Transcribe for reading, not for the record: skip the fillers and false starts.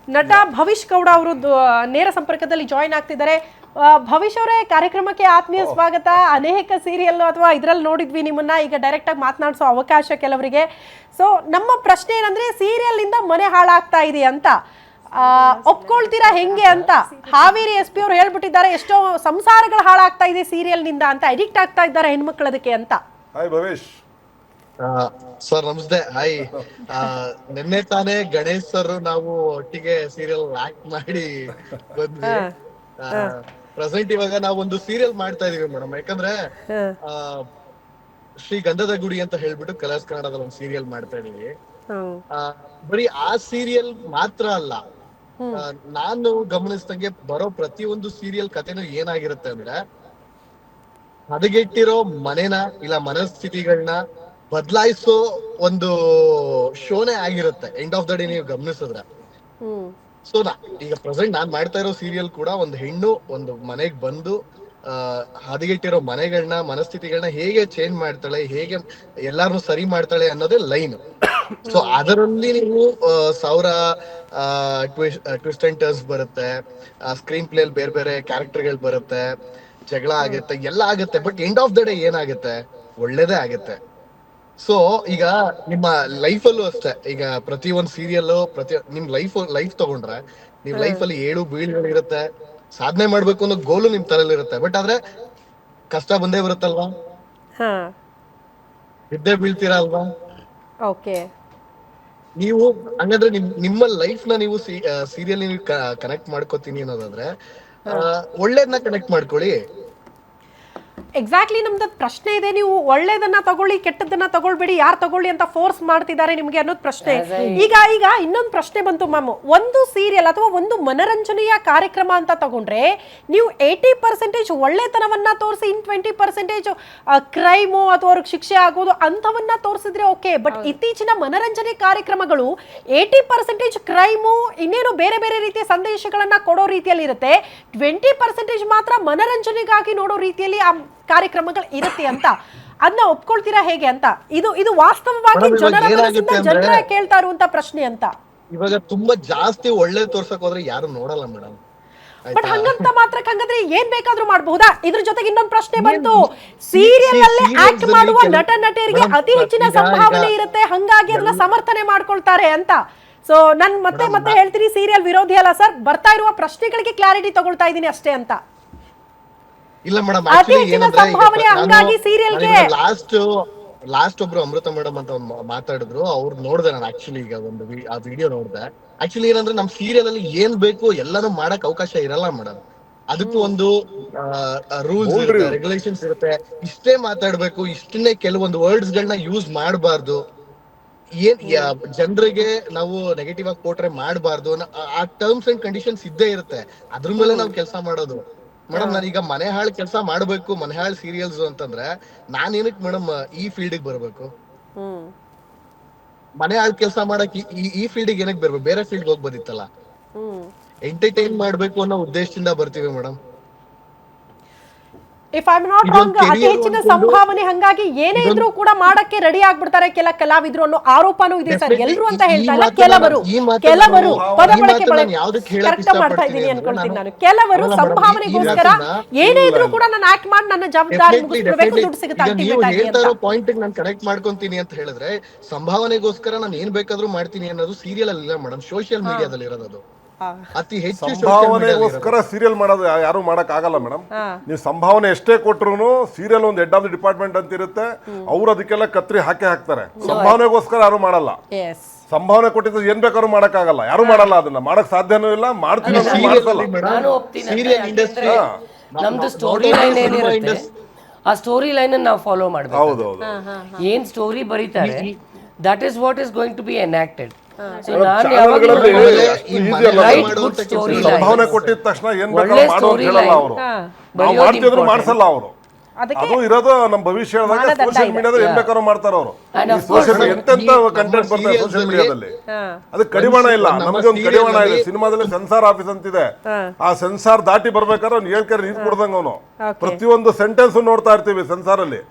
ನಟ ಭವಿಷ್ ಗೌಡ ಅವರು ನೇರ ಸಂಪರ್ಕದಲ್ಲಿ ಜಾಯಿನ್ ಆಗ್ತಿದ್ದಾರೆ. ಭವಿಷ್ ಅವರೇ, ಕಾರ್ಯಕ್ರಮಕ್ಕೆ ಆತ್ಮೀಯ ಸ್ವಾಗತ. ಅನೇಕ ಸೀರಿಯಲ್ ಅಥವಾ ಇದರಲ್ಲಿ ನೋಡಿದ್ವಿ ನಿಮ್ಮನ್ನ, ಈಗ ಡೈರೆಕ್ಟ್ ಆಗಿ ಮಾತನಾಡಿಸೋ ಅವಕಾಶ ಕೆಲವರಿಗೆ. ಸೊ ನಮ್ಮ ಪ್ರಶ್ನೆ ಏನಂದ್ರೆ, ಸೀರಿಯಲ್ ಇಂದ ಮನೆ ಹಾಳಾಗ್ತಾ ಇದೆ ಅಂತ ಒಪ್ಕೊಳ್ತೀರಾ ಹೆಂಗೆ ಅಂತ? ಹಾವೇರಿ SP ಅವರು ಹೇಳ್ಬಿಟ್ಟಿದ್ದಾರೆ, ಎಷ್ಟೋ ಸಂಸಾರಗಳು ಹಾಳಾಗ್ತಾ ಇದೆ ಸೀರಿಯಲ್ ನಿಂದ ಅಂತ, ಅಡಿಕ್ಟ್ ಆಗ್ತಾ ಇದ್ದಾರೆ ಹೆಣ್ಮಕ್ಳು ಅದಕ್ಕೆ ಅಂತ. ಹಾಯ್ ಭವಿಷ್ ಸರ್, ನಮಸ್ತೆ. ಹಾಯ್. ನಿನ್ನೆ ತಾನೇ ಗಣೇಶ್ ಸರ್ ನಾವು ಒಟ್ಟಿಗೆ ಸೀರಿಯಲ್ ಆಕ್ಟ್ ಮಾಡಿ ಬಂದ್ವಿ. ಪ್ರೆಸೆಂಟ್ ಇವಾಗ ನಾವು ಒಂದು ಸೀರಿಯಲ್ ಮಾಡ್ತಾ ಇದೀವಿ ಮೇಡಮ್. ಯಾಕಂದ್ರೆ ಶ್ರೀ ಗಂಧದ ಗುಡಿ ಅಂತ ಹೇಳ್ಬಿಟ್ಟು ಕಲರ್ಸ್ ಕನ್ನಡದಲ್ಲಿ ಒಂದು ಸೀರಿಯಲ್ ಮಾಡ್ತಾ ಇದೀವಿ. ಬರೀ ಆ ಸೀರಿಯಲ್ ಮಾತ್ರ ಅಲ್ಲ, ನಾನು ಗಮನಿಸಿದಂಗೆ ಬರೋ ಪ್ರತಿಯೊಂದು ಸೀರಿಯಲ್ ಕಥೆನೂ ಏನಾಗಿರುತ್ತೆ ಅಂದ್ರೆ, ಹದಗೆಟ್ಟಿರೋ ಮನೆನ ಇಲ್ಲ ಮನಸ್ಥಿತಿಗಳನ್ನ ಬದಲಾಯಿಸೋ ಒಂದು ಶೋನೇ ಆಗಿರುತ್ತೆ. ಎಂಡ್ ಆಫ್ ದ ಡೇ ನೀವು ಗಮನಿಸಿದ್ರೆ. ಸೊ ಈಗ ಪ್ರೆಸೆಂಟ್ ನಾನ್ ಮಾಡ್ತಾ ಇರೋ ಸೀರಿಯಲ್ ಕೂಡ ಒಂದು ಹೆಣ್ಣು ಒಂದು ಮನೆಗ್ ಬಂದು ಹದಗೆಟ್ಟಿರೋ ಮನೆಗಳನ್ನ ಮನಸ್ಥಿತಿಗಳನ್ನ ಹೇಗೆ ಚೇಂಜ್ ಮಾಡ್ತಾಳೆ, ಹೇಗೆ ಎಲ್ಲಾರನ್ನು ಸರಿ ಮಾಡ್ತಾಳೆ ಅನ್ನೋದೇ ಲೈನ್. ಸೊ ಅದರಲ್ಲಿ ನೀವು ಸಾವಿರ ಟ್ವಿಸ್ಟ್ ಅಂಡ್ ಟರ್ನ್ಸ್ ಬರುತ್ತೆ, ಸ್ಕ್ರೀನ್ ಪ್ಲೇ ಅಲ್ಲಿ ಬೇರೆ ಬೇರೆ ಕ್ಯಾರೆಕ್ಟರ್ಗಳು ಬರುತ್ತೆ, ಜಗಳ ಆಗುತ್ತೆ, ಎಲ್ಲ ಆಗುತ್ತೆ. But end of the day ಏನಾಗುತ್ತೆ? ಒಳ್ಳೇದೇ ಆಗುತ್ತೆ. ಸೊ ಈಗ ನಿಮ್ಮ ಲೈಫಲ್ಲೂ ಅಷ್ಟೇ, ಈಗ ಪ್ರತಿ ಒಂದ್ ಸೀರಿಯಲ್ ನಿಮ್ ಲೈಫ್ ತಗೊಂಡ್ರೆ, ನಿಮ್ ಲೈಫ್ ಅಲ್ಲಿ ಏಳು ಬೀಳುಗಳಿರುತ್ತೆ, ಸಾಧನೆ ಮಾಡ್ಬೇಕು ಅನ್ನೋ ಗೋಲು ನಿಮ್ ತಲೆಯಲ್ಲಿ ಇರುತ್ತೆ. ಬಟ್ ಆದ್ರೆ ಕಷ್ಟ ಬಂದೇ ಬರುತ್ತಲ್ವಾ, ಬಿದ್ದೇ ಬೀಳ್ತೀರಾ ಅಲ್ವಾ? ನೀವು ಹಂಗಂದ್ರೆ ನಿಮ್ಮ ಲೈಫ್ ನ ನೀವು ಸೀರಿಯಲ್ ನೀವು ಕನೆಕ್ಟ್ ಮಾಡ್ಕೋತೀನಿ ಅನ್ನೋದಾದ್ರೆ ಒಳ್ಳೇದನ್ನ ಕನೆಕ್ಟ್ ಮಾಡ್ಕೊಳ್ಳಿ. ಎಕ್ಸಾಕ್ಟ್ಲಿ ನಮ್ದು ಪ್ರಶ್ನೆ ಇದೆ. ನೀವು ಒಳ್ಳೇದನ್ನ ತಗೊಳ್ಳಿ, ಕೆಟ್ಟದನ್ನ ತಗೊಳ್ಬೇಡಿ, ಯಾರು ತಗೊಳ್ಳಿ ಅಂತ ಫೋರ್ಸ್ ಮಾಡ್ತಿದ್ದಾರೆ ನಿಮ್ಗೆ ಅನ್ನೋದು ಪ್ರಶ್ನೆ. ಈಗ ಇನ್ನೊಂದು ಪ್ರಶ್ನೆ ಬಂತು ಮ್ಯಾಮ್. ಒಂದು ಸೀರಿಯಲ್ ಅಥವಾ ಒಂದು ಮನರಂಜನೆಯ ಕಾರ್ಯಕ್ರಮ ಅಂತ ತಗೊಂಡ್ರೆ, ನೀವು 80% ಒಳ್ಳೆತನವನ್ನ ತೋರಿಸಿ, ಇನ್ 20% ಕ್ರೈಮು ಅಥವಾ ಅವ್ರಿಗೆ ಶಿಕ್ಷೆ ಆಗೋದು ಅಂಥವನ್ನ ತೋರಿಸಿದ್ರೆ ಓಕೆ. ಬಟ್ ಇತ್ತೀಚಿನ ಮನರಂಜನೆ ಕಾರ್ಯಕ್ರಮಗಳು 80% ಕ್ರೈಮು, ಇನ್ನೇನು ಬೇರೆ ಬೇರೆ ರೀತಿಯ ಸಂದೇಶಗಳನ್ನ ಕೊಡೋ ರೀತಿಯಲ್ಲಿ ಇರುತ್ತೆ, 20% ಮಾತ್ರ ಮನರಂಜನೆಗಾಗಿ ನೋಡೋ ರೀತಿಯಲ್ಲಿ ಆ ಕಾರ್ಯಕ್ರಮಗಳು ಇರುತ್ತೆ ಅಂತ. ಅದನ್ನ ಒಪ್ಕೊಳ್ತೀರಾ ಹೇಗೆ ಅಂತ? ಇದು ವಾಸ್ತವವಾಗಿ ಜನರ ಕೇಳ್ತಾ ಇರುವಂತ ಪ್ರಶ್ನೆ ಅಂತ. ಇವಾಗ ತುಂಬಾ ಜಾಸ್ತಿ ಒಳ್ಳೆ ತೋರ್ಸಕ್ ಹೋದ್ರೆ ಯಾರು ನೋಡಲ್ಲ ಮೇಡಮ್. ಬಟ್ ಹಂಗಂತ ಮಾತ್ರ ಹಂಗಂದ್ರೆ ಏನ್ ಬೇಕಾದ್ರೂ ಮಾಡಬಹುದಾ? ಇದ್ರ ಜೊತೆಗೆ ಇನ್ನೊಂದು ಪ್ರಶ್ನೆ ಬಂತು, ಸೀರಿಯಲ್ ಅಲ್ಲೇ ಆಕ್ಟ್ ಮಾಡುವ ನಟ ನಟಿಯರಿಗೆ ಅತಿ ಹೆಚ್ಚಿನ ಸಂಭಾವನೆ ಇರುತ್ತೆ, ಹಂಗಾಗಿ ಅದನ್ನ ಸಮರ್ಥನೆ ಮಾಡ್ಕೊಳ್ತಾರೆ ಅಂತ. ಸೊ ನನ್ ಮತ್ತೆ ಹೇಳ್ತೀನಿ, ಸೀರಿಯಲ್ ವಿರೋಧಿ ಅಲ್ಲ ಸರ್, ಬರ್ತಾ ಇರುವ ಪ್ರಶ್ನೆಗಳಿಗೆ ಕ್ಲಾರಿಟಿ ತಗೊಳ್ತಾ ಇದೀನಿ ಅಷ್ಟೇ ಅಂತ. ಇಲ್ಲ ಮೇಡಮ್, ಲಾಸ್ಟ್ ಒಬ್ರು ಅಮೃತ ಮೇಡಮ್ ಅಂತ ಮಾತಾಡಿದ್ರು, ಅವ್ರು ನೋಡ್ದೆ ನಾನು. ಆಕ್ಚುಲಿ ಈಗ ಒಂದು ಆ ವಿಡಿಯೋ ನೋಡ್ದೆ. ಆಕ್ಚುಲಿ ಏನಂದ್ರೆ, ನಮ್ ಸೀರಿಯಲ್ ಅಲ್ಲಿ ಏನ್ ಬೇಕು ಎಲ್ಲಾನು ಮಾಡಕ್ ಅವಕಾಶ ಇರಲ್ಲ ಮೇಡಮ್. ಅದಕ್ಕೂ ಒಂದು ರೂಲ್ಸ್ ಇರುತ್ತೆ, ರೆಗ್ಯುಲೇಷನ್ಸ್ ಇರುತ್ತೆ. ಇಷ್ಟೇ ಮಾತಾಡ್ಬೇಕು, ಇಷ್ಟನ್ನೇ ಕೆಲವೊಂದು ವರ್ಡ್ಸ್ ಗಳನ್ನ ಯೂಸ್ ಮಾಡಬಾರ್ದು, ಏನ್ ಜನರಿಗೆ ನಾವು ನೆಗೆಟಿವ್ ಆಗಿ ಕೊಟ್ರೆ ಮಾಡಬಾರ್ದು, ಆ ಟರ್ಮ್ಸ್ ಅಂಡ್ ಕಂಡೀಷನ್ಸ್ ಇದ್ದೇ ಇರುತ್ತೆ. ಅದ್ರ ಮೇಲೆ ನಾವು ಕೆಲಸ ಮಾಡೋದು ಮೇಡಮ್. ನಾನೀಗ ಮನೆ ಹಾಳು ಕೆಲಸ ಮಾಡ್ಬೇಕು, ಮನೆ ಹಾಳು ಸೀರಿಯಲ್ಸ್ ಅಂತಂದ್ರೆ ನಾನ್ ಏನಕ್ಕೆ ಮೇಡಮ್ ಈ ಫೀಲ್ಡ್ ಬರ್ಬೇಕು? ಮನೆ ಹಾಳು ಕೆಲಸ ಮಾಡಕ್ ಈ ಫೀಲ್ಡ್ ಏನಕ್ಕೆ ಬರ್ಬೇಕು? ಬೇರೆ ಫೀಲ್ಡ್ ಹೋಗ್ಬೋದಿತ್ತಲ್ಲ. ಎಂಟರ್ಟೈನ್ ಮಾಡ್ಬೇಕು ಅನ್ನೋ ಉದ್ದೇಶದಿಂದ ಬರ್ತೀವಿ madam. If I am not wrong, ಅತಿ ಹೆಚ್ಚಿನ ಸಂಭಾವನೆ, ಹಂಗಾಗಿ ಏನೇ ಇದ್ರೂ ಕೂಡ ಮಾಡಕ್ಕೆ ರೆಡಿ ಆಗ್ಬಿಡ್ತಾರೆ ಕೆಲ ಕಲಾವಿದ್ರು ಅನ್ನೋ ಆರೋಪನೂ ಇದೆ ಸರ್. ಎಲ್ಲರೂ ಅಂತ ಹೇಳ್ತಾ ಇಲ್ಲ, ಕೆಲವರು ಪದ ಬಳಕೆ ಕರೆಕ್ಟ್ ಮಾಡ್ತಾ ಇದ್ದೀನಿ ಅನ್ಕೊಳ್ತೀನಿ ನಾನು. ಕೆಲವರು ಸಂಭಾವನೆಗೋಸ್ಕರ ಏನೇ ಇದ್ರೂ ಕೂಡ ನಾನು ಆಕ್ಟ್ ಮಾಡಿ ನನ್ನ ಜವಾಬ್ದಾರಿ ಮುಗಿಸ್ಬೇಕು, ದುಡ್ಡು ಸಿಗುತ್ತೆ. ಪಾಯಿಂಟ್ ನಾನು ಕನೆಕ್ಟ್ ಮಾಡ್ಕೊಂತೀನಿ ಅಂತ ಹೇಳಿದ್ರೆ, ಸಂಭಾವನೆಗೋಸ್ಕರ ನಾನು ಏನ್ ಬೇಕಾದ್ರೂ ಮಾಡ್ತೀನಿ ಅನ್ನೋದು ಸೀರಿಯಲ್ ಅಲ್ಲಿ ಇಲ್ಲ ಮೇಡಮ್, ಸೋಷಿಯಲ್ ಮೀಡಿಯಾದಲ್ಲಿ ಇರೋದು. ಅತಿ ಹೆಚ್ಚು ಸಂಭಾವನೆಗೋಸ್ಕರ ಸೀರಿಯಲ್ ಮಾಡೋದು ಯಾರು ಮಾಡಕ್ ಆಗಲ್ಲ ಮೇಡಮ್. ನೀವು ಸಂಭಾವನೆ ಎಷ್ಟೇ ಕೊಟ್ರು ಸೀರಿಯಲ್ ಒಂದು ಹೆಡ್ ಆಫ್ ದಿ ಡಿಪಾರ್ಟ್ಮೆಂಟ್ ಅಂತ ಇರುತ್ತೆ, ಅವ್ರು ಅದಕ್ಕೆಲ್ಲ ಕತ್ರಿ ಹಾಕ್ತಾರೆ. ಸಂಭಾವನೆಗೋಸ್ಕರ ಯಾರು ಮಾಡಲ್ಲ. ಸಂಭಾವನೆ ಕೊಟ್ಟಿದ್ದು ಏನ್ ಬೇಕಾದ್ರೂ ಮಾಡಕ್ ಆಗಲ್ಲ, ಯಾರು ಮಾಡಲ್ಲ. ಅದನ್ನ ಮಾಡಕ್ ಸಾಧ್ಯನೂ ಇಲ್ಲ, ಮಾಡ್ತೀನಿ. ನಮ್ದು ಸ್ಟೋರಿ ಲೈನ್ ಏನಿರುತ್ತೆ, ಆ ಸ್ಟೋರಿ ಲೈನ್ ನಾವು ಫಾಲೋ ಮಾಡ್ಬೇಕು. ಏನ್ ಸ್ಟೋರಿ ಬರೀತಾರೆ, that is what is going to be enacted. ಸಂಭಾವನೆ ಕೊಟ್ಟಿದ ತಕ್ಷಣ ಏನ್ ಬೇಕಾದ್ರೂ ಮಾಡೋ ಅಂತ ಹೇಳಲ್ಲ ಅವರು. ನಾವು ಮಾಡ್ತಿದ್ರು ಮಾಡ್ಸಲ್ಲ ಅವರು. ಅದು ಇರೋದು ನಮ್ಮ ಭವಿಷ್ಯ ಸೋಷಿಯಲ್ ಮೀಡಿಯಾದಲ್ಲಿ ಏನ್ ಬೇಕಾದ್ರೂ ಮಾಡ್ತಾರ ಅವರು. ಎಂತೆಂತ ಕಂಟೆಂಟ್ ಬರ್ತಾರೆ ಸೋಷಿಯಲ್ ಮೀಡಿಯಾದಲ್ಲಿ, ಅದಕ್ಕೆ ಕಡಿವಾಣ ಇಲ್ಲ. ನಮಗೆ ಒಂದು ಕಡಿವಾಣ ಇದೆ, ಸಿನಿಮಾದಲ್ಲಿ ಸೆನ್ಸಾರ್ ಆಫೀಸ್ ಅಂತಿದೆ. ಆ ಸೆನ್ಸಾರ್ ದಾಟಿ ಬರ್ಬೇಕಾದ್ರೆ ಅವ್ನು ಹೇಳ್ಕರೆ ನೀರು ಕೊಡ್ದಂಗ ಅವನು ಪ್ರತಿಯೊಂದು ಸೆಂಟೆನ್ಸ್ ನೋಡ್ತಾ ಇರ್ತೀವಿ ಸೆನ್ಸಾರ್ ಅಲ್ಲಿ.